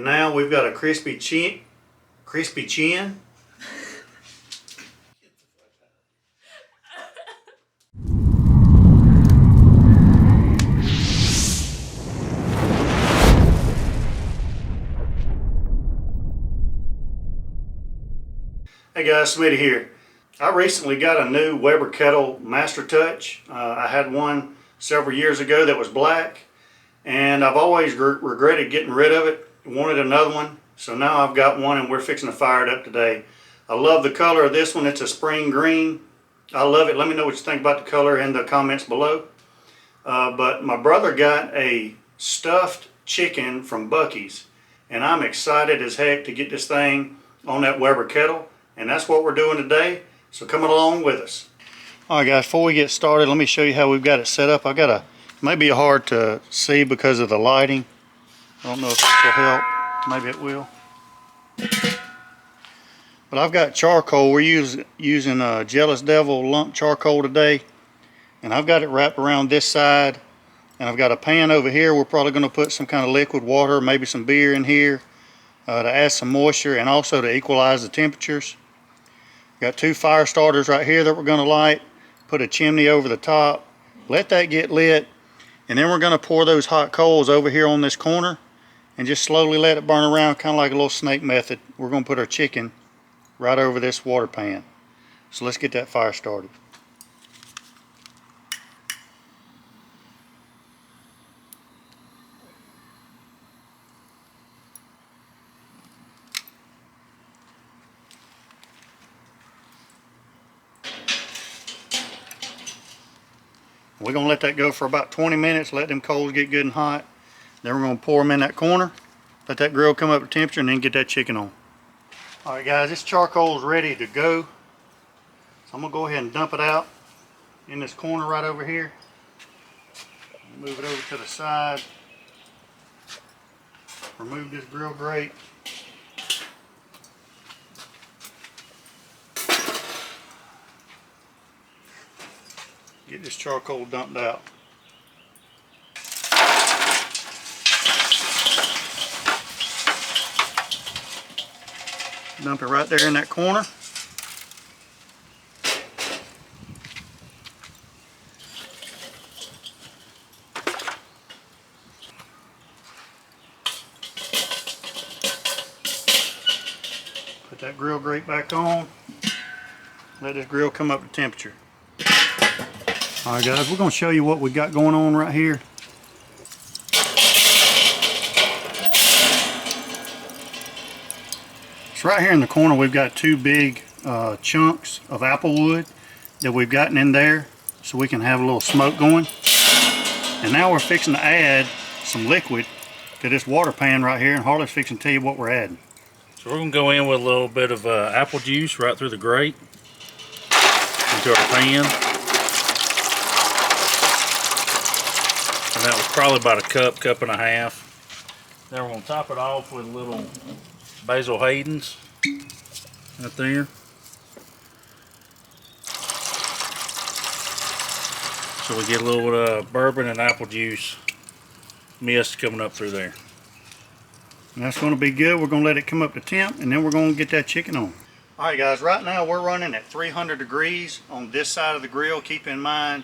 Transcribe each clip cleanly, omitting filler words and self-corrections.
Now we've got a crispy chin. Hey guys, Smitty here. I recently got a new Weber Kettle Master Touch. I had one several years ago that was black, and I've always regretted getting rid of it. Wanted another one, so now I've got one and we're fixing to fire it up today. I love the color of this one. It's a spring green. I love it. Let me know what you think about the color in the comments below. But my brother got a stuffed chicken from Buc-ee's, and I'm excited as heck to get this thing on that Weber Kettle, and that's what we're doing today. So come along with us. All right guys, before we get started, let me show you how we've got it set up. It may be hard to see because of the lighting. I don't know if this will help. Maybe it will. But I've got charcoal. We're using Jealous Devil lump charcoal today. And I've got it wrapped around this side. And I've got a pan over here. We're probably going to put some kind of liquid water, maybe some beer in here to add some moisture and also to equalize the temperatures. Got 2 fire starters right here that we're going to light. Put a chimney over the top. Let that get lit. And then we're going to pour those hot coals over here on this corner and just slowly let it burn around, kind of like a little snake method. We're going to put our chicken right over this water pan. So let's get that fire started. We're going to let that go for about 20 minutes, let them coals get good and hot. Then we're going to pour them in that corner, let that grill come up to temperature, and then get that chicken on. Alright guys, this charcoal is ready to go. So I'm going to go ahead and dump it out in this corner right over here. Move it over to the side. Remove this grill grate. Get this charcoal dumped out. Dump it right there in that corner. Put that grill grate back on. Let this grill come up to temperature. Alright guys, we're going to show you what we got going on right here. So right here in the corner we've got 2 big chunks of apple wood that we've gotten in there so we can have a little smoke going. And now we're fixing to add some liquid to this water pan right here, and Harley's fixing to tell you what we're adding. So we're going to go in with a little bit of apple juice right through the grate into our pan. And that was probably about a cup and a half. Then we're going to top it off with a little Basil Hayden's right there. So we get a little bit of bourbon and apple juice mist coming up through there. And that's going to be good. We're going to let it come up to temp, and then we're going to get that chicken on. Alright guys, right now we're running at 300 degrees on this side of the grill. Keep in mind,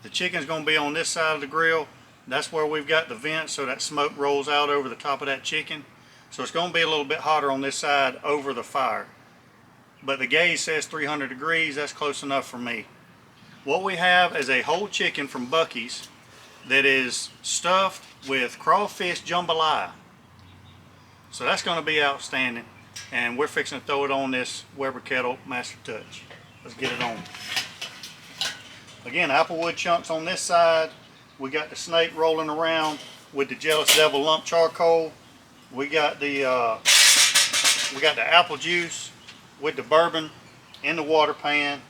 the chicken's going to be on this side of the grill. That's where we've got the vent so that smoke rolls out over the top of that chicken. So it's going to be a little bit hotter on this side over the fire. But the gauge says 300 degrees. That's close enough for me. What we have is a whole chicken from Buc-ee's that is stuffed with crawfish jambalaya. So that's going to be outstanding. And we're fixing to throw it on this Weber Kettle Master Touch. Let's get it on. Again, applewood chunks on this side. We got the snake rolling around with the Jealous Devil lump charcoal. We got the apple juice with the bourbon in the water pan,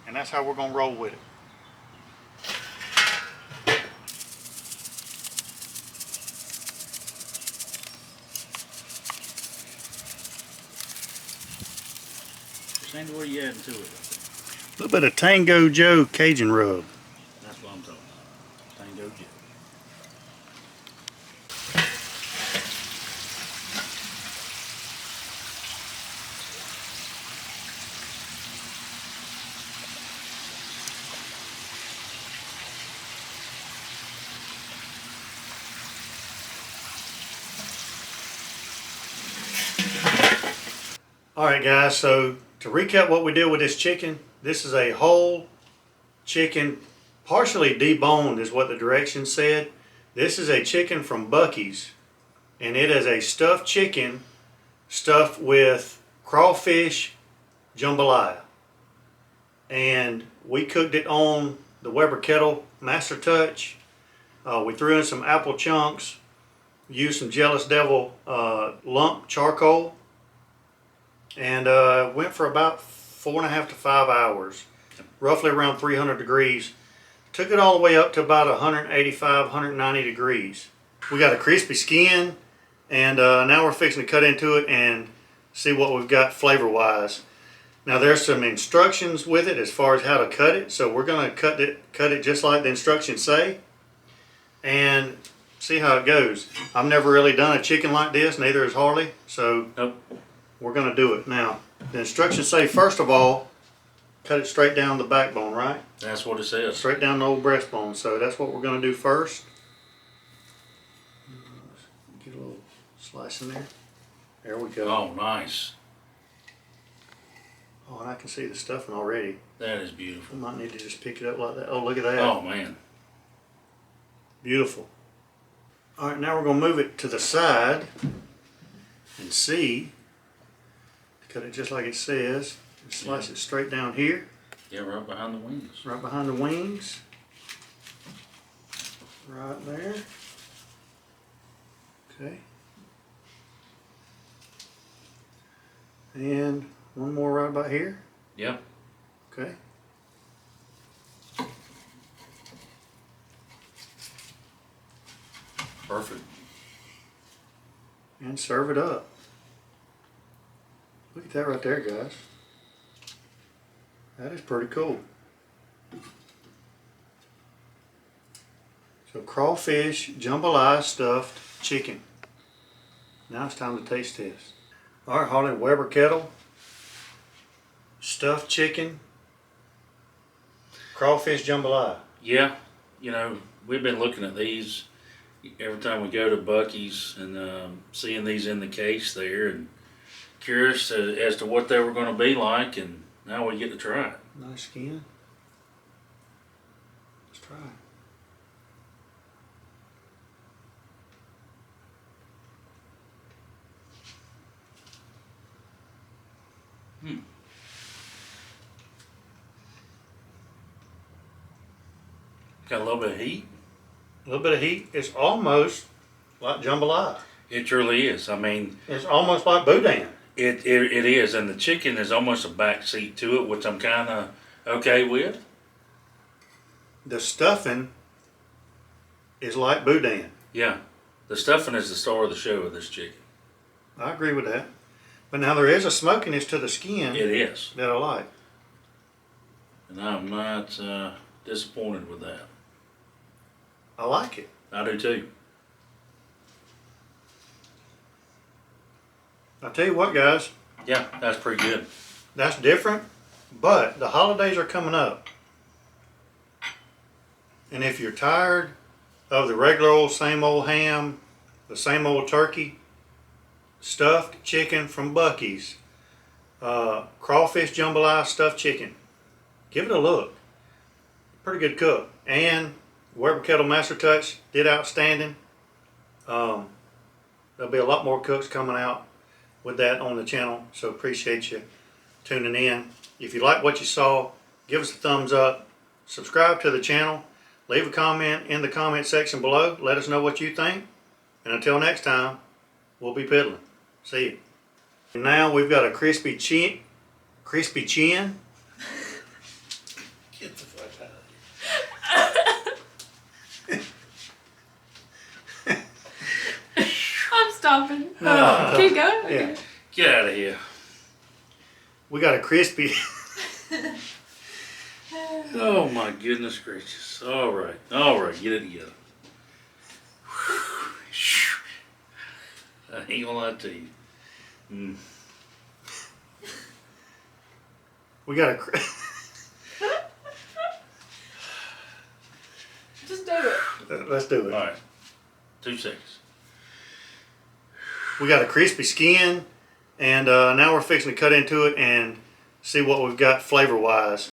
and that's how we're going to roll with it. Sandy, what are you adding to it? A little bit of Tango Joe Cajun rub. That's what I'm talking about. Tango Joe. Alright guys, so to recap what we did with this chicken, this is a whole chicken, partially deboned is what the directions said. This is a chicken from Buc-ee's, and it is a stuffed chicken stuffed with crawfish jambalaya. And we cooked it on the Weber Kettle Master Touch. We threw in some apple chunks, used some Jealous Devil lump charcoal, and went for about 4.5 to 5 hours, roughly around 300 degrees. Took it all the way up to about 185, 190 degrees. We got a crispy skin, and now we're fixing to cut into it and see what we've got flavor-wise. Now there's some instructions with it as far as how to cut it, so we're going to cut it just like the instructions say, and see how it goes. I've never really done a chicken like this, neither has Harley, so Nope. we're going to do it. Now, the instructions say, first of all, cut it straight down the backbone, right? That's what it says. Straight down the old breastbone, so that's what we're going to do first. Get a little slice in there. There we go. Oh, nice. Oh, and I can see the stuffing already. That is beautiful. I might need to just pick it up like that. Oh, look at that. Oh, man. Beautiful. All right, now we're going to move it to the side and see. Cut it just like it says. And slice it straight down here. Yeah, right behind the wings. Right behind the wings. Right there. Okay. And one more right about here. Yep. Okay. Perfect. And serve it up. Look at that right there, guys. That is pretty cool. So crawfish jambalaya stuffed chicken. Now it's time to taste test. All right, Harley, Weber Kettle stuffed chicken, crawfish jambalaya. Yeah, you know, we've been looking at these every time we go to Buc-ee's and seeing these in the case there, and curious as to what they were going to be like, and now we get to try it. Nice skin. Let's try it. Got a little bit of heat. A little bit of heat. It's almost like jambalaya. It truly is. I mean, It's almost like boudin. it is, and the chicken is almost a backseat to it, which I'm kind of okay with. The stuffing is like boudin. Yeah, the stuffing is the star of the show of this chicken. I agree with that. But now there is a smokiness to the skin It is, that I like. and I'm not disappointed with that. I like it. I do too. I tell you what, guys, Yeah, that's pretty good. that's different, but the holidays are coming up. And if you're tired of the regular old same old ham, the same old turkey, stuffed chicken from Buc-ee's, crawfish jambalaya stuffed chicken, give it a look. Pretty good cook. And Weber Kettle Master Touch did outstanding. There'll be a lot more cooks coming out with that on the channel, so appreciate you tuning in. If you like what you saw, give us a thumbs up, subscribe to the channel, leave a comment in the comment section below, let us know what you think, and until next time, we'll be piddling. See you. And now we've got a crispy chin. Get the fuck out of here. I'm stopping. No. Keep going. Yeah. Okay. Get out of here. We got a crispy. Oh my goodness gracious. All right, get it together. I ain't gonna lie to you. We got a. Just do it. Let's do it. All right, 2 seconds. We got a crispy skin And now we're fixing to cut into it and see what we've got flavor-wise.